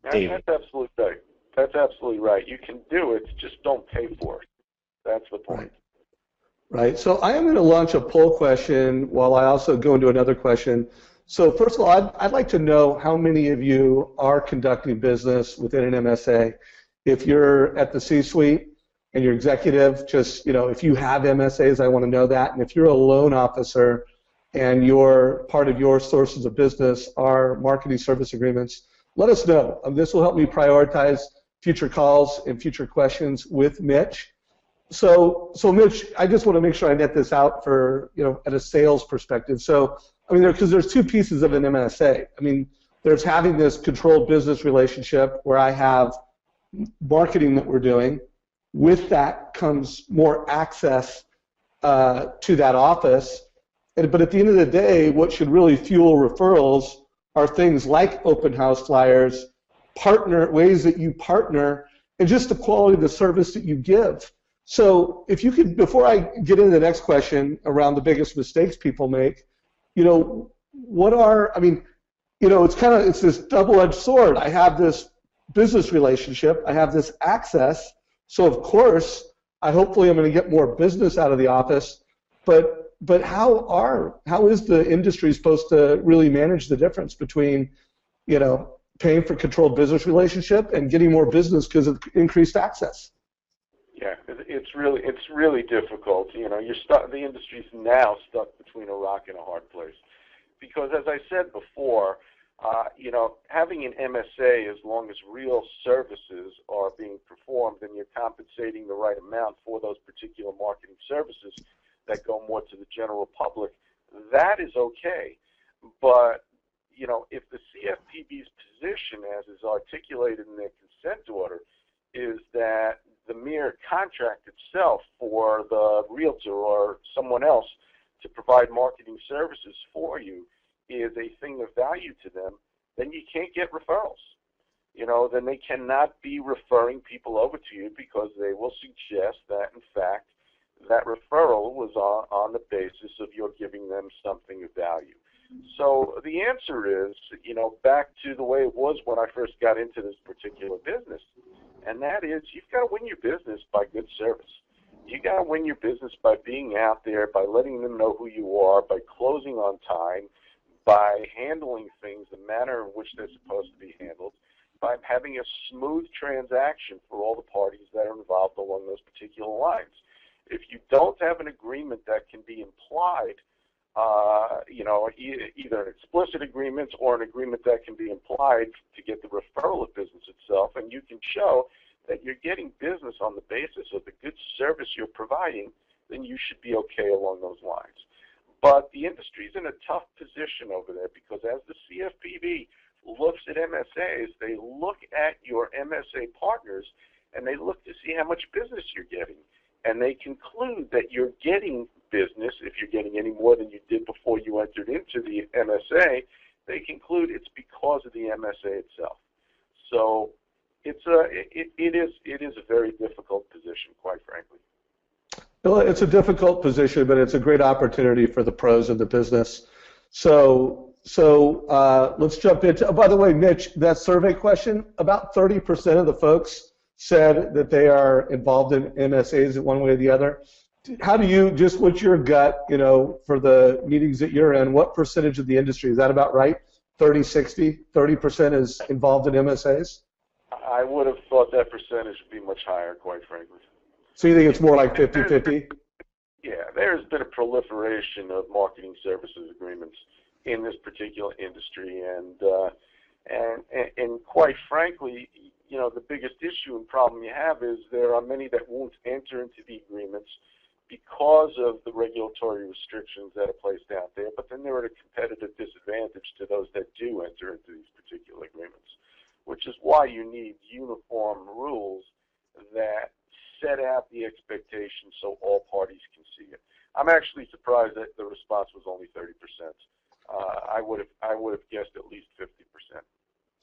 Speaker 3: That's absolutely right. That's absolutely right. You can do it, just don't pay for it. That's the point.
Speaker 1: Right. So I am going to launch a poll question while I also go into another question. So first of all, I'd like to know how many of you are conducting business within an MSA. If you're at the C-suite and you're executive, just, you know, if you have MSAs, I want to know that. And if you're a loan officer and your part of your sources of business are marketing service agreements, let us know. This will help me prioritize future calls and future questions with Mitch. So Mitch, I just want to make sure I net this out for, you know, at a sales perspective. So, I mean, because there's two pieces of an MSA. I mean, there's having this controlled business relationship where I have marketing that we're doing. With that comes more access to that office. But at the end of the day, what should really fuel referrals are things like open house flyers, ways that you partner, and just the quality of the service that you give. So if you could, before I get into the next question around the biggest mistakes people make, you know, I mean, you know, it's this double-edged sword. I have this business relationship, I have this access, so of course, hopefully I'm going to get more business out of the office, but how is the industry supposed to really manage the difference between, you know, paying for controlled business relationship and getting more business because of increased access?
Speaker 3: Yeah, it's really difficult. You know, the industry's now stuck between a rock and a hard place, because as I said before, you know, having an MSA, as long as real services are being performed and you're compensating the right amount for those particular marketing services that go more to the general public, that is okay. But, you know, if the CFPB's position, as is articulated in their consent order, is that the mere contract itself for the realtor or someone else to provide marketing services for you is a thing of value to them, then you can't get referrals. You know, then they cannot be referring people over to you because they will suggest that, in fact, that referral was on the basis of you're giving them something of value. So the answer is, you know, back to the way it was when I first got into this particular business, and that is you've got to win your business by good service. You got to win your business by being out there, by letting them know who you are, by closing on time, by handling things the manner in which they're supposed to be handled, by having a smooth transaction for all the parties that are involved along those particular lines. If you don't have an agreement that can be implied, you know, either an explicit agreement or an agreement that can be implied to get the referral of business itself, and you can show that you're getting business on the basis of the good service you're providing, then you should be okay along those lines. But the industry's in a tough position over there because as the CFPB looks at MSAs, they look at your MSA partners and they look to see how much business you're getting. And they conclude that you're getting business, if you're getting any more than you did before you entered into the MSA, they conclude it's because of the MSA itself. So it is a very difficult position, quite frankly.
Speaker 1: Well, it's a difficult position, but it's a great opportunity for the pros of the business. So let's jump into. Oh, by the way, Mitch, that survey question, about 30% of the folks said that they are involved in MSAs in one way or the other. How do you, what's your gut, you know, for the meetings that you're in, what percentage of the industry, is that about right? 30-60, 30% is involved in MSAs?
Speaker 3: I would have thought that percentage would be much higher, quite frankly.
Speaker 1: So you think it's more like 50-50?
Speaker 3: Yeah, there's been a proliferation of marketing services agreements in this particular industry, and quite frankly, you know, the biggest issue and problem you have is there are many that won't enter into the agreements because of the regulatory restrictions that are placed out there, but then they're at a competitive disadvantage to those that do enter into these particular agreements, which is why you need uniform rules that set out the expectations so all parties can see it. I'm actually surprised that the response was only 30%. I would have guessed at least 50%.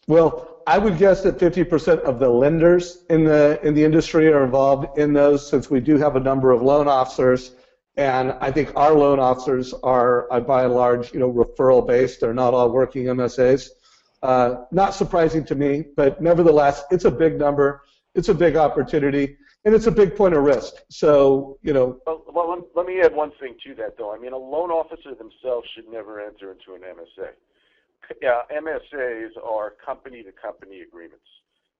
Speaker 1: Well, I would guess that 50% of the lenders in the industry are involved in those, since we do have a number of loan officers, and I think our loan officers are, by and large, you know, referral based. They're not all working MSAs. Not surprising to me, but nevertheless, it's a big number. It's a big opportunity, and it's a big point of risk. So, you know.
Speaker 3: Well, let me add one thing to that, though. I mean, a loan officer themselves should never enter into an MSA. Yeah, MSAs are company-to-company agreements.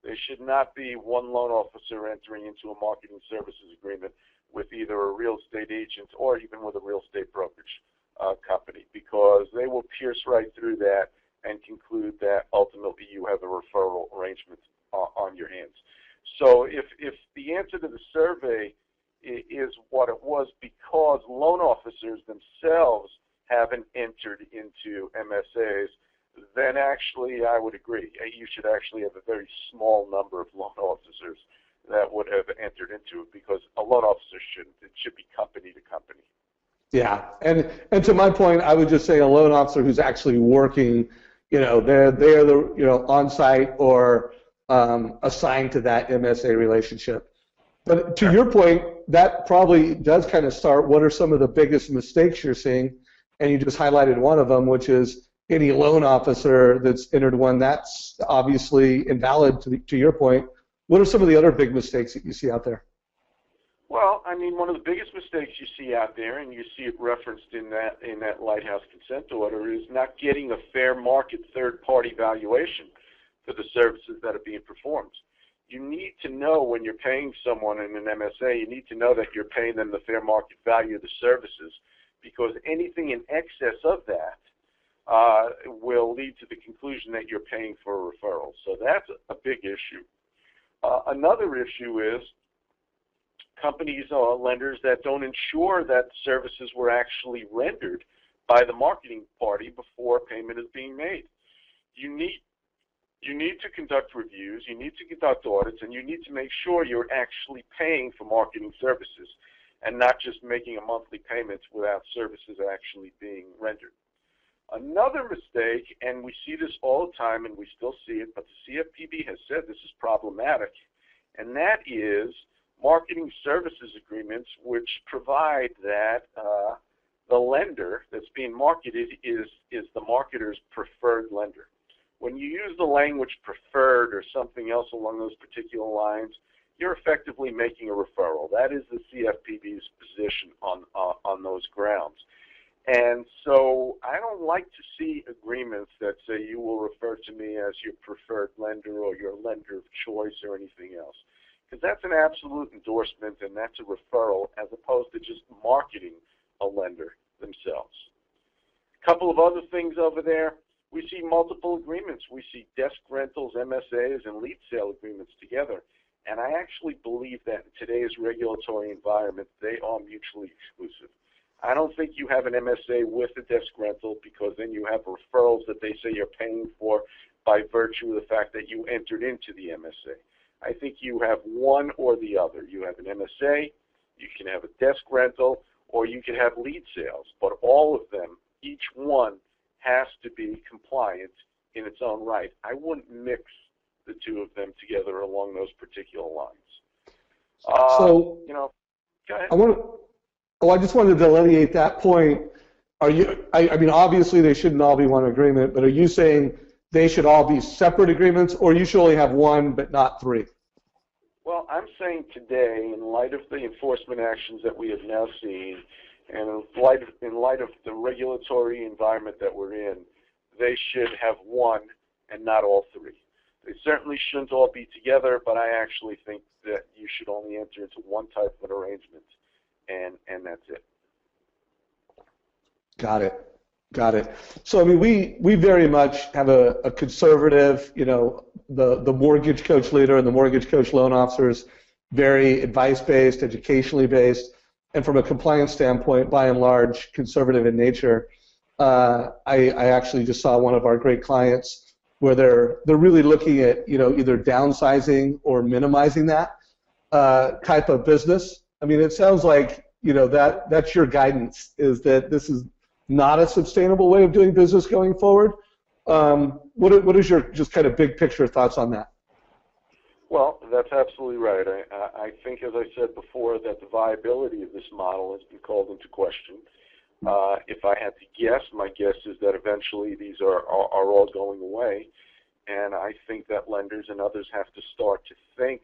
Speaker 3: They should not be one loan officer entering into a marketing services agreement with either a real estate agent or even with a real estate brokerage company, because they will pierce right through that and conclude that ultimately you have a referral arrangement on your hands. So if the answer to the survey is what it was because loan officers themselves haven't entered into MSAs, then actually I would agree. You should actually have a very small number of loan officers that would have entered into it, because a loan officer shouldn't. It should be company to company.
Speaker 1: Yeah, and to my point, I would just say a loan officer who's actually working, you know, they're the, you know, on site or assigned to that MSA relationship. But to your point, that probably does kind of start what are some of the biggest mistakes you're seeing, and you just highlighted one of them, which is any loan officer that's entered one. That's obviously invalid to your point. What are some of the other big mistakes that you see out there?
Speaker 3: Well, I mean, one of the biggest mistakes you see out there, and you see it referenced in that Lighthouse consent order, is not getting a fair market third-party valuation for the services that are being performed. You need to know when you're paying someone in an MSA, you need to know that you're paying them the fair market value of the services, because anything in excess of that will lead to the conclusion that you're paying for a referral. So that's a big issue. Another issue is companies or lenders that don't ensure that services were actually rendered by the marketing party before payment is being made. You need to conduct reviews, you need to conduct audits, and you need to make sure you're actually paying for marketing services and not just making a monthly payment without services actually being rendered. Another mistake, and we see this all the time and we still see it, but the CFPB has said this is problematic, and that is marketing services agreements which provide that the lender that's being marketed is the marketer's preferred lender. When you use the language preferred or something else along those particular lines, you're effectively making a referral. That is the CFPB's position on those grounds. And so I don't like to see agreements that say you will refer to me as your preferred lender or your lender of choice or anything else, because that's an absolute endorsement and that's a referral as opposed to just marketing a lender themselves. A couple of other things over there. We see multiple agreements. We see desk rentals, MSAs, and lead sale agreements together. And I actually believe that in today's regulatory environment, they are mutually exclusive. I don't think you have an MSA with a desk rental, because then you have referrals that they say you're paying for by virtue of the fact that you entered into the MSA. I think you have one or the other. You have an MSA, you can have a desk rental, or you can have lead sales. But all of them, each one, has to be compliant in its own right. I wouldn't mix the two of them together along those particular lines.
Speaker 1: So,
Speaker 3: you know, go ahead.
Speaker 1: I just wanted to delineate that point. Are you? I mean, obviously they shouldn't all be one agreement, but are you saying they should all be separate agreements, or you should only have one but not three?
Speaker 3: Well, I'm saying today, in light of the enforcement actions that we have now seen, and in light of the regulatory environment that we're in, they should have one and not all three. They certainly shouldn't all be together, but I actually think that you should only enter into one type of an arrangement, and that's it.
Speaker 1: Got it. Got it. So, I mean, we very much have a conservative, the mortgage coach leader and the mortgage coach loan officers, very advice-based, educationally based, and from a compliance standpoint, by and large, conservative in nature. I actually just saw one of our great clients where they're really looking at, either downsizing or minimizing that type of business. I mean, it sounds like, that's your guidance, is that this is not a sustainable way of doing business going forward. What is your just kind of big picture thoughts on that?
Speaker 3: Well, that's absolutely right. I think, as I said before, that the viability of this model has been called into question. If I had to guess, my guess is that eventually these are all going away, and I think that lenders and others have to start to think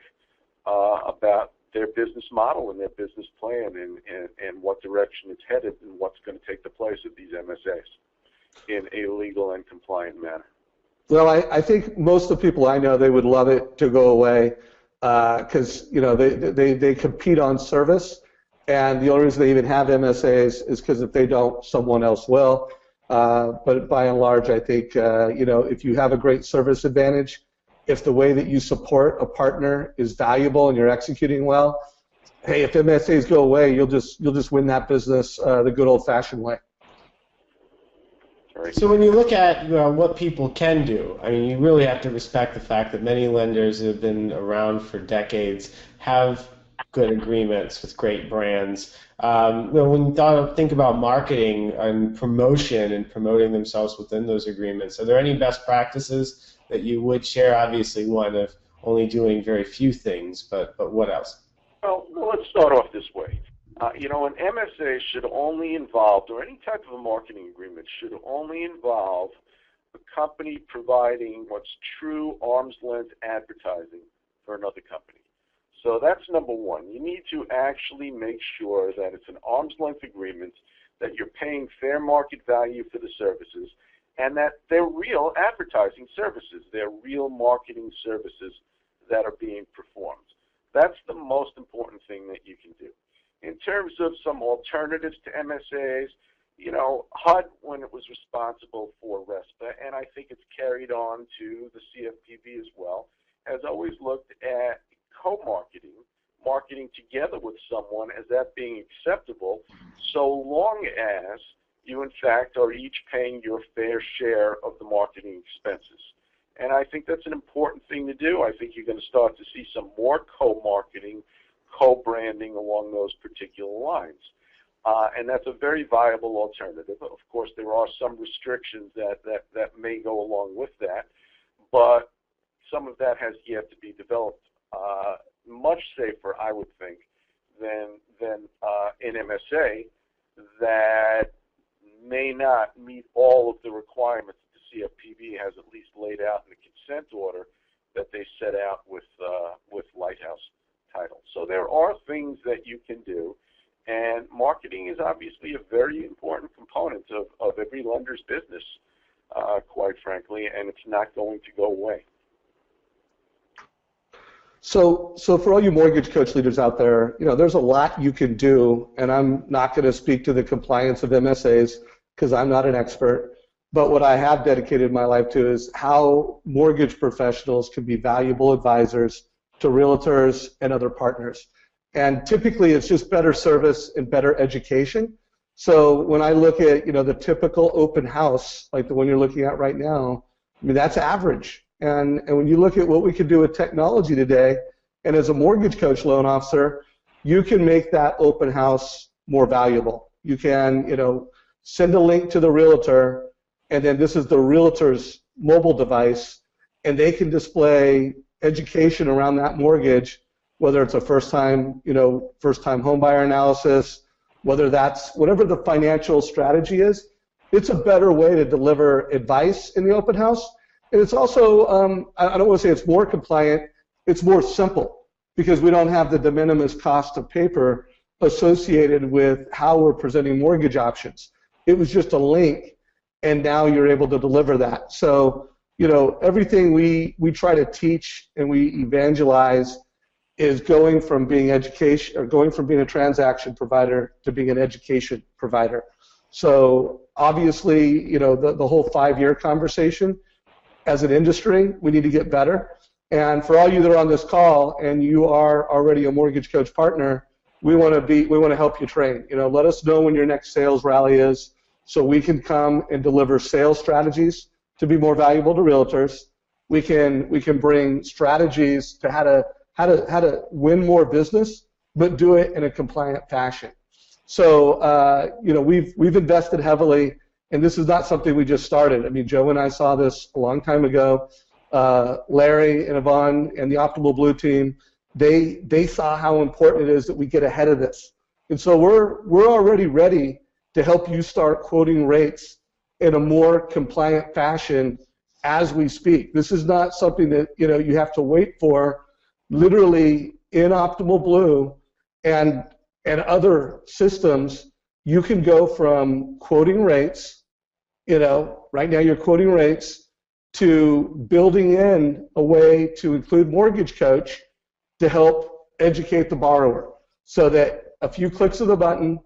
Speaker 3: about their business model and their business plan and what direction it's headed and what's going to take the place of these MSAs in a legal and compliant manner.
Speaker 1: Well, I think most of the people I know, they would love it to go away because, they compete on service, and the only reason they even have MSAs is because if they don't, someone else will. But by and large, I think, if you have a great service advantage, if the way that you support a partner is valuable and you're executing well, hey, if MSAs go away, you'll just win that business the good old-fashioned way.
Speaker 2: So when you look at what people can do, I mean, you really have to respect the fact that many lenders that have been around for decades have good agreements with great brands. When you think about marketing and promotion and promoting themselves within those agreements, are there any best practices that you would share? Obviously, one of only doing very few things, but what else?
Speaker 3: Well, let's start off this way. An MSA should only involve, or any type of a marketing agreement should only involve the company providing what's true arm's length advertising for another company. So that's number one. You need to actually make sure that it's an arm's length agreement, that you're paying fair market value for the services, and that they're real advertising services. They're real marketing services that are being performed. That's the most important thing that you can do. In terms of some alternatives to MSAs, HUD, when it was responsible for RESPA, and I think it's carried on to the CFPB as well, has always looked at co-marketing, marketing together with someone as that being acceptable, so long as you, in fact, are each paying your fair share of the marketing expenses. And I think that's an important thing to do. I think you're going to start to see some more co-marketing, co-branding along those particular lines. And that's a very viable alternative. Of course, there are some restrictions that may go along with that, but some of that has yet to be developed. Much safer, I would think, than an MSA that may not meet all of the requirements that the CFPB has at least laid out in the consent order that they set out with Lighthouse Title. So there are things that you can do, and marketing is obviously a very important component of every lender's business, quite frankly, and it's not going to go away.
Speaker 1: So for all you mortgage coach leaders out there, there's a lot you can do, and I'm not going to speak to the compliance of MSAs because I'm not an expert, but what I have dedicated my life to is how mortgage professionals can be valuable advisors to realtors and other partners. And typically it's just better service and better education. So when I look at, the typical open house, like the one you're looking at right now, I mean, that's average. And when you look at what we can do with technology today, and as a mortgage coach loan officer, you can make that open house more valuable. You can, send a link to the realtor, and then this is the realtor's mobile device, and they can display education around that mortgage, whether it's a first-time home buyer analysis, whether that's whatever the financial strategy is. It's a better way to deliver advice in the open house. And it's also, I don't want to say it's more compliant, it's more simple because we don't have the de minimis cost of paper associated with how we're presenting mortgage options. It was just a link, and now you're able to deliver that. So, you know, everything we try to teach and we evangelize is going from being education, or going from being a transaction provider to being an education provider. So obviously, you know, the whole 5-year conversation, as an industry, we need to get better. And for all you that are on this call and you are already a Mortgage Coach partner, we want to help you train. You know, let us know when your next sales rally is, so we can come and deliver sales strategies to be more valuable to realtors. We can bring strategies to how to win more business, but do it in a compliant fashion. So you know, we've invested heavily, and this is not something we just started. I mean, Joe and I saw this a long time ago. Larry and Yvonne and the Optimal Blue team, they saw how important it is that we get ahead of this. And so we're already ready to help you start quoting rates in a more compliant fashion as we speak. This is not something that, you know, you have to wait for. Literally in Optimal Blue and other systems, you can go from quoting rates, you know, right now you're quoting rates, to building in a way to include Mortgage Coach to help educate the borrower, so that a few clicks of the button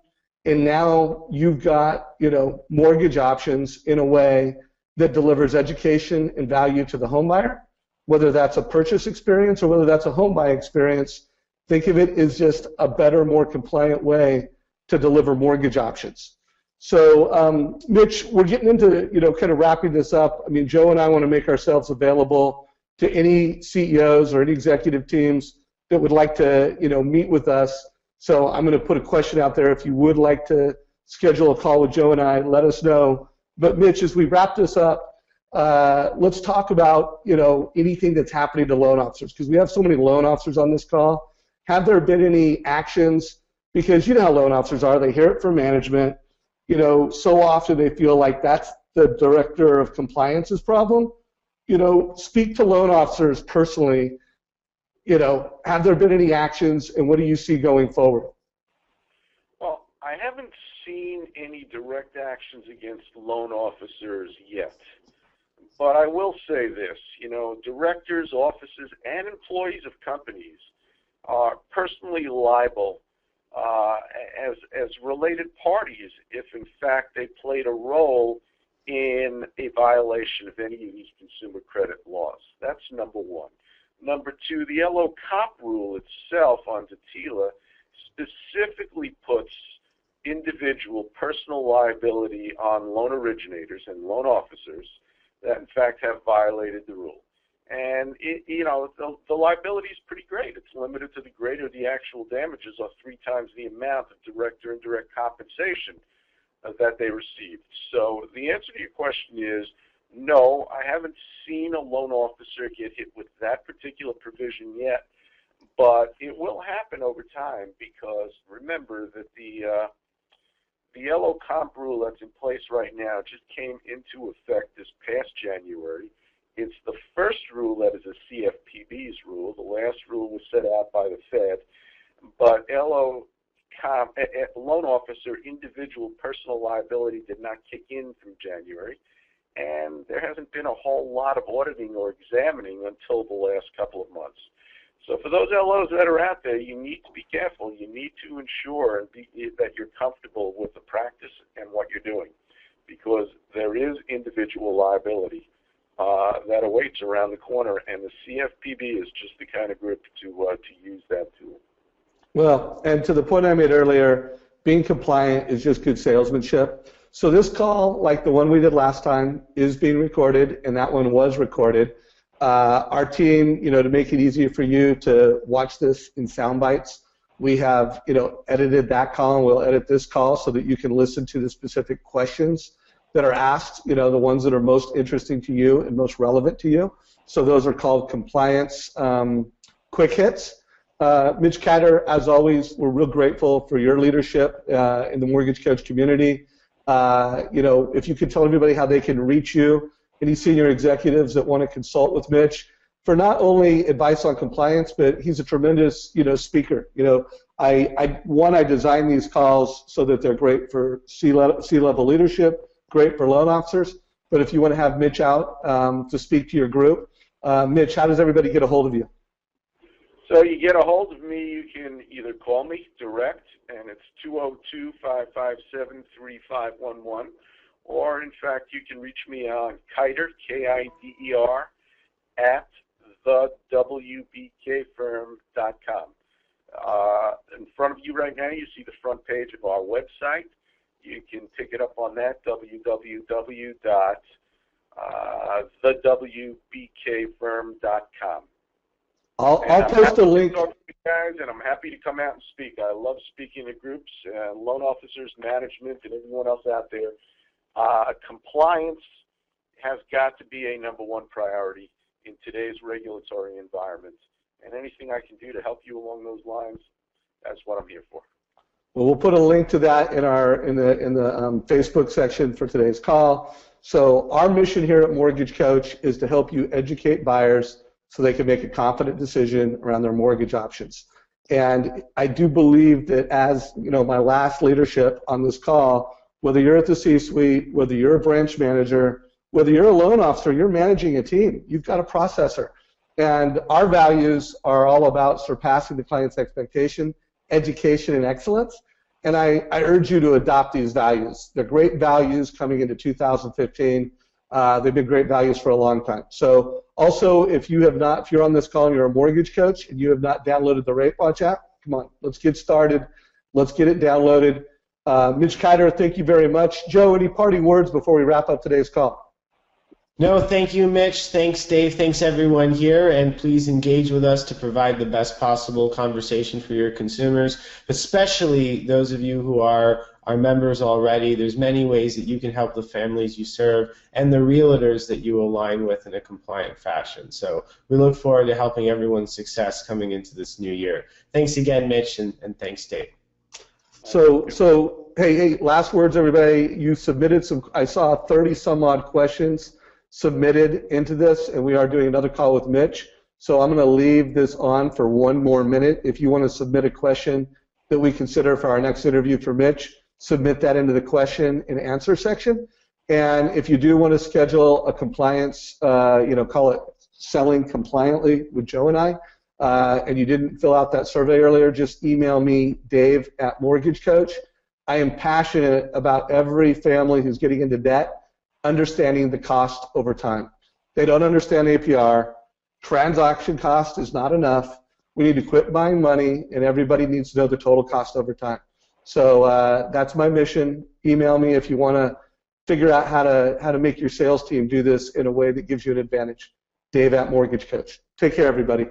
Speaker 1: and now you've got, you know, mortgage options in a way that delivers education and value to the home buyer, whether that's a purchase experience or whether that's a home buy experience. Think of it as just a better, more compliant way to deliver mortgage options. So, Mitch, we're getting into, you know, kind of wrapping this up. I mean, Joe and I want to make ourselves available to any CEOs or any executive teams that would like to, you know, meet with us. So I'm going to put a question out there. If you would like to schedule a call with Joe and I, let us know. But Mitch, as we wrap this up, let's talk about, you know, anything that's happening to loan officers, because we have so many loan officers on this call. Have there been any actions? Because you know how loan officers are. They hear it from management. You know, so often they feel like that's the director of compliance's problem. You know, speak to loan officers personally. You know, have there been any actions, and what do you see going forward?
Speaker 3: Well, I haven't seen any direct actions against loan officers yet. But I will say this, you know, directors, officers, and employees of companies are personally liable as related parties if, in fact, they played a role in a violation of any of these consumer credit laws. That's number one. Number two, the LO comp rule itself under TILA specifically puts individual personal liability on loan originators and loan officers that, in fact, have violated the rule. And, you know, the liability is pretty great. It's limited to the greater the actual damages are 3 times the amount of direct or indirect compensation that they received. So the answer to your question is no, I haven't seen a loan officer get hit with that particular provision yet, but it will happen over time, because remember that the LO comp rule that's in place right now just came into effect this past January. It's the first rule that is a CFPB's rule. The last rule was set out by the Fed. But LO comp, loan officer individual personal liability did not kick in from January. And there hasn't been a whole lot of auditing or examining until the last couple of months. So for those LOs that are out there, you need to be careful. You need to ensure that you're comfortable with the practice and what you're doing, because there is individual liability that awaits around the corner, and the CFPB is just the kind of group to use that tool.
Speaker 1: Well, and to the point I made earlier, being compliant is just good salesmanship. So this call, like the one we did last time, is being recorded, and that one was recorded. Our team, you know, to make it easier for you to watch this in sound bites, we have, you know, edited that call, and we'll edit this call so that you can listen to the specific questions that are asked, you know, the ones that are most interesting to you and most relevant to you. So those are called compliance quick hits. Mitch Kider, as always, we're real grateful for your leadership in the Mortgage Coach community. You know, if you could tell everybody how they can reach you, any senior executives that want to consult with Mitch for not only advice on compliance, but he's a tremendous, you know, speaker. You know, I designed these calls so that they're great for C-level leadership, great for loan officers. But if you want to have Mitch out to speak to your group, Mitch, how does everybody get a hold of you?
Speaker 3: So you get a hold of me, you can either call me direct, and it's 202-557-3511, or in fact you can reach me on Kider, K-I-D-E-R, at thewbkfirm.com. In front of you right now, you see the front page of our website. You can pick it up on that, thewbkfirm.com.
Speaker 1: I'll post a link.
Speaker 3: Talk to you guys, and I'm happy to come out and speak. I love speaking to groups, loan officers, management, and everyone else out there. Compliance has got to be a #1 priority in today's regulatory environment. And anything I can do to help you along those lines, that's what I'm here for.
Speaker 1: Well, we'll put a link to that in the Facebook section for today's call. So our mission here at Mortgage Coach is to help you educate buyers so they can make a confident decision around their mortgage options. And I do believe that, as you know, my last leadership on this call, whether you're at the C-suite, whether you're a branch manager, whether you're a loan officer, you're managing a team, you've got a processor. And our values are all about surpassing the client's expectation, education, and excellence. And I urge you to adopt these values. They're great values coming into 2015. They've been great values for a long time. So also, if you're on this call and you're a mortgage coach and you have not downloaded the Rate Watch app, come on, let's get started. Let's get it downloaded. Mitch Kider, thank you very much. Joe, any parting words before we wrap up today's call?
Speaker 2: No, thank you, Mitch. Thanks, Dave. Thanks, everyone here. And please engage with us to provide the best possible conversation for your consumers, especially those of you who are our members already. There's many ways that you can help the families you serve and the realtors that you align with in a compliant fashion. So we look forward to helping everyone's success coming into this new year. Thanks again, Mitch, and thanks, Dave.
Speaker 1: So hey, last words, everybody. You submitted I saw 30 some odd questions submitted into this, and we are doing another call with Mitch. So I'm going to leave this on for 1 more minute. If you want to submit a question that we consider for our next interview for Mitch, submit that into the question and answer section. And if you do want to schedule a compliance, call it selling compliantly with Joe and I, and you didn't fill out that survey earlier, just email me, Dave at Mortgage Coach. I am passionate about every family who's getting into debt understanding the cost over time. They don't understand APR. Transaction cost is not enough. We need to quit buying money, and everybody needs to know the total cost over time. So that's my mission. Email me if you want to figure out how to make your sales team do this in a way that gives you an advantage. Dave at Mortgage Coach. Take care, everybody.